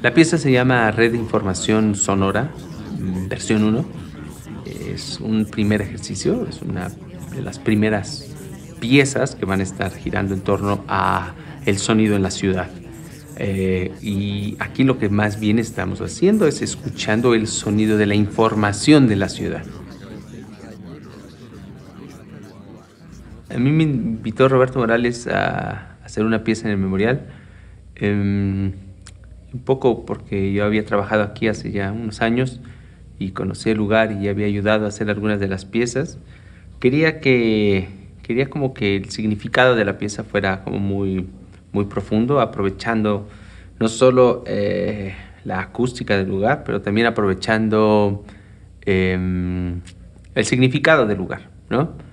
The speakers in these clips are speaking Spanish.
La pieza se llama Red de Información Sonora, versión 1. Es un primer ejercicio, es una de las primeras piezas que van a estar girando en torno a el sonido en la ciudad. Y aquí lo que más bien estamos haciendo es escuchando el sonido de la información de la ciudad. A mí me invitó Roberto Morales a hacer una pieza en el Memorial, un poco porque yo había trabajado aquí hace ya unos años y conocí el lugar y había ayudado a hacer algunas de las piezas. Quería como que el significado de la pieza fuera como muy, muy profundo, aprovechando no solo la acústica del lugar, pero también aprovechando el significado del lugar, ¿no?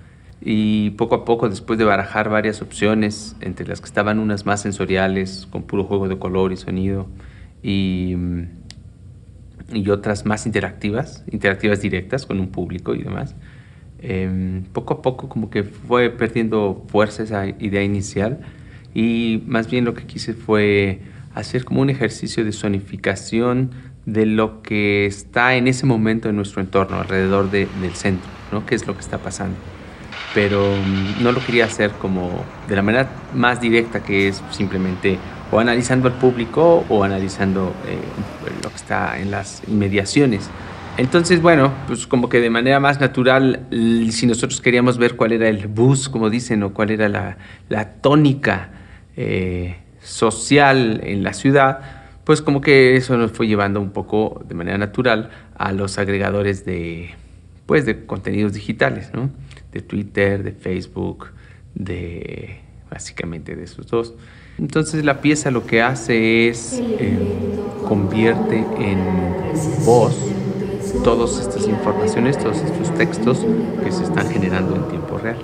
Y poco a poco, después de barajar varias opciones, entre las que estaban unas más sensoriales, con puro juego de color y sonido, y otras más interactivas directas con un público y demás, poco a poco como que fue perdiendo fuerza esa idea inicial, y más bien lo que quise fue hacer como un ejercicio de sonificación de lo que está en ese momento en nuestro entorno, alrededor del centro, ¿no? ¿Qué es lo que está pasando? Pero no lo quería hacer como de la manera más directa, que es simplemente o analizando al público o analizando lo que está en las inmediaciones. Entonces, bueno, pues como que de manera más natural, si nosotros queríamos ver cuál era el buzz, como dicen, o cuál era la tónica social en la ciudad, pues como que eso nos fue llevando un poco de manera natural a los agregadores de contenidos digitales, ¿no? De Twitter, de Facebook, básicamente de esos dos. Entonces la pieza lo que hace es convierte en voz todas estas informaciones, todos estos textos que se están generando en tiempo real.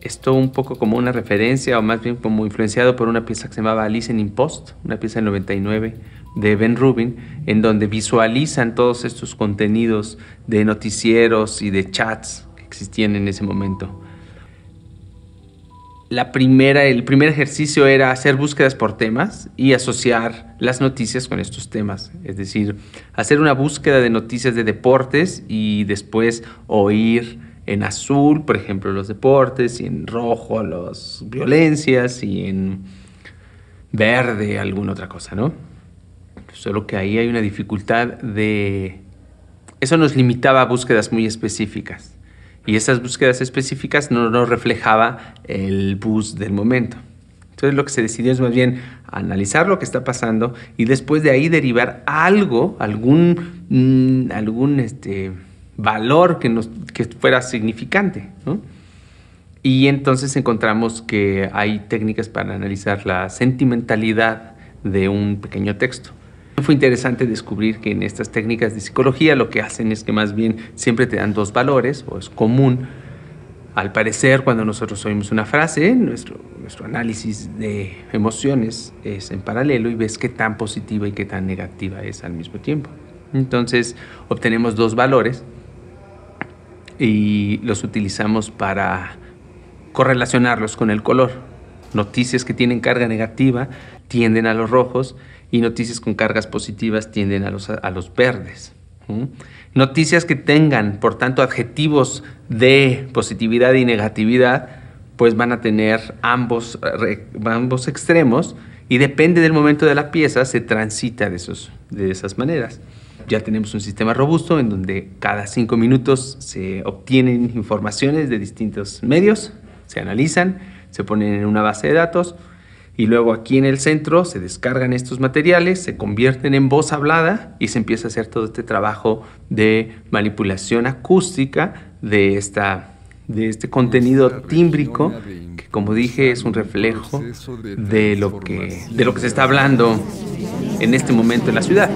Esto un poco como una referencia, o más bien como influenciado por una pieza que se llamaba Listening Post, una pieza del 99 de Ben Rubin, en donde visualizan todos estos contenidos de noticieros y de chats que existían en ese momento. El primer ejercicio era hacer búsquedas por temas y asociar las noticias con estos temas. Es decir, hacer una búsqueda de noticias de deportes y después oír en azul, por ejemplo, los deportes, y en rojo las violencias, y en verde alguna otra cosa, ¿no? Solo que ahí hay una dificultad eso nos limitaba a búsquedas muy específicas. Y esas búsquedas específicas no nos reflejaba el buzz del momento. Entonces lo que se decidió es más bien analizar lo que está pasando y después de ahí derivar algún valor que fuera significante, ¿no? Y entonces encontramos que hay técnicas para analizar la sentimentalidad de un pequeño texto. Fue interesante descubrir que en estas técnicas de psicología lo que hacen es que más bien siempre te dan dos valores, o es común. Al parecer, cuando nosotros oímos una frase, nuestro análisis de emociones es en paralelo y ves qué tan positiva y qué tan negativa es al mismo tiempo. Entonces, obtenemos dos valores y los utilizamos para correlacionarlos con el color. Noticias que tienen carga negativa tienden a los rojos y noticias con cargas positivas tienden a los verdes. Noticias que tengan, por tanto, adjetivos de positividad y negatividad, pues van a tener ambos extremos, y depende del momento de la pieza se transita de esas maneras. Ya tenemos un sistema robusto en donde cada 5 minutos se obtienen informaciones de distintos medios, se analizan, se ponen en una base de datos, y luego aquí en el centro se descargan estos materiales, se convierten en voz hablada y se empieza a hacer todo este trabajo de manipulación acústica de este contenido tímbrico, que, como dije, es un reflejo de lo que se está hablando en este momento en la ciudad.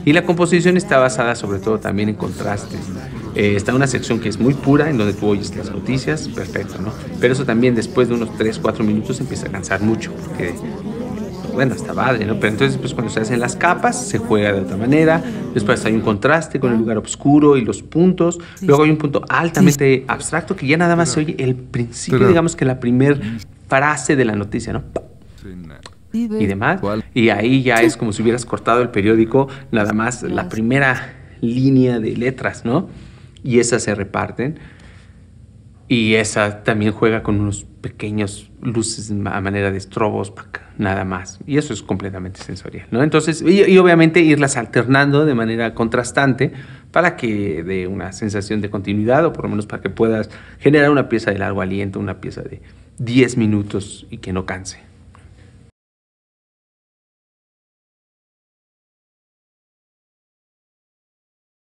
Y la composición está basada sobre todo también en contrastes. Está una sección que es muy pura, en donde tú oyes las noticias, perfecto, ¿no? Pero eso también después de unos 3, 4 minutos empieza a cansar mucho, porque, bueno, está padre, ¿no? Pero entonces, pues cuando se hacen las capas, se juega de otra manera. Después hay un contraste con el lugar oscuro y los puntos. Luego hay un punto altamente abstracto que ya nada más se oye el principio, digamos que la primer frase de la noticia, ¿no? Y demás. Y ahí ya es como si hubieras cortado el periódico, nada más la primera línea de letras, ¿no? Y esas se reparten. Y esa también juega con unos pequeños luces a manera de estrobos, nada más. Y eso es completamente sensorial, ¿no? Entonces, y obviamente irlas alternando de manera contrastante para que dé una sensación de continuidad, o por lo menos para que puedas generar una pieza de largo aliento, una pieza de 10 minutos y que no canse.